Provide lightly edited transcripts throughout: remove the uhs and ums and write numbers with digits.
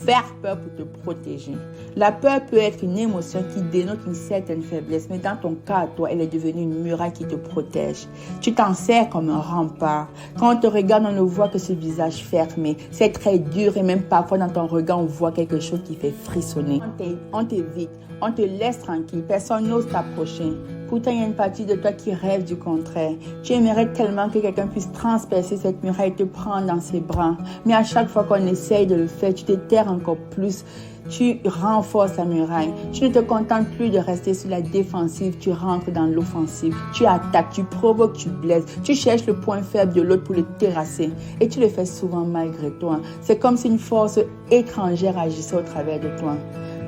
faire peur pour te protéger. La peur peut être une émotion qui dénote une certaine faiblesse, mais dans ton cas, toi, elle est devenue une muraille qui te protège. Tu t'en sers comme un rempart. Quand on te regarde, on ne voit que ce visage fermé. C'est très dur et même parfois dans ton regard, on voit quelque chose qui fait frissonner. On t'évite, on te laisse tranquille, personne n'ose t'approcher. Pourtant, il y a une partie de toi qui rêve du contraire. Tu aimerais tellement que quelqu'un puisse transpercer cette muraille et te prendre dans ses bras. Mais à chaque fois qu'on essaye de le faire, tu t'éterres encore plus. Tu renforces la muraille. Tu ne te contentes plus de rester sur la défensive. Tu rentres dans l'offensive. Tu attaques, tu provoques, tu blesses. Tu cherches le point faible de l'autre pour le terrasser. Et tu le fais souvent malgré toi. C'est comme si une force étrangère agissait au travers de toi.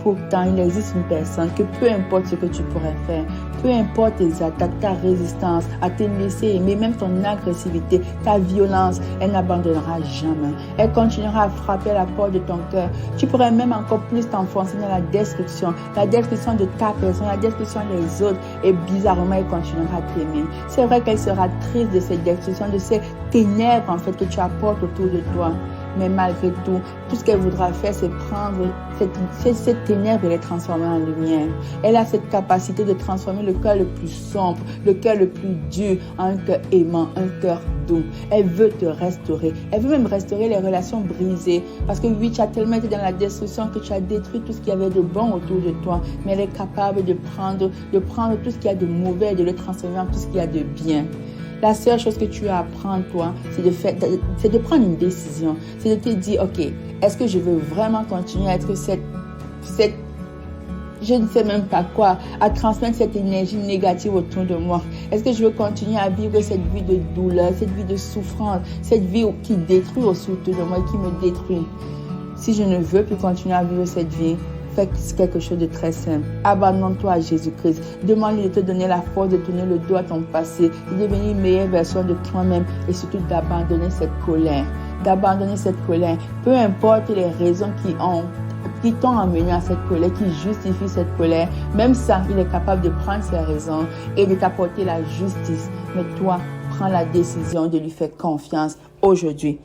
Pourtant, il existe une personne que peu importe ce que tu pourrais faire, peu importe tes attaques, ta résistance à te laisser aimer, même ton agressivité, ta violence, elle n'abandonnera jamais. Elle continuera à frapper à la porte de ton cœur. Tu pourrais même encore plus t'enfoncer dans la destruction de ta personne, la destruction des autres. Et bizarrement, elle continuera à t'aimer. C'est vrai qu'elle sera triste de cette destruction, de ces ténèbres en fait que tu apportes autour de toi. Mais malgré tout ce qu'elle voudra faire, c'est prendre cette ténèbres et les transformer en lumière. Elle a cette capacité de transformer le cœur le plus sombre, le cœur le plus dur, en un cœur aimant, un cœur doux. Elle veut te restaurer. Elle veut même restaurer les relations brisées. Parce que oui, tu as tellement été dans la destruction que tu as détruit tout ce qu'il y avait de bon autour de toi. Mais elle est capable de prendre tout ce qu'il y a de mauvais et de le transformer en tout ce qu'il y a de bien. La seule chose que tu as à apprendre, toi, c'est de prendre une décision. C'est de te dire, ok, est-ce que je veux vraiment continuer à être je ne sais même pas quoi, à transmettre cette énergie négative autour de moi? Est-ce que je veux continuer à vivre cette vie de douleur, cette vie de souffrance, cette vie qui détruit autour de moi et qui me détruit? Si je ne veux plus continuer à vivre cette vie, fais quelque chose de très simple. Abandonne-toi à Jésus-Christ. Demande-lui de te donner la force de tourner le dos à ton passé, de devenir une meilleure version de toi-même et surtout d'abandonner cette colère. Peu importe les raisons qui t'ont amené à cette colère, qui justifient cette colère. Même ça, il est capable de prendre ces raisons et de t'apporter la justice. Mais toi, prends la décision de lui faire confiance aujourd'hui.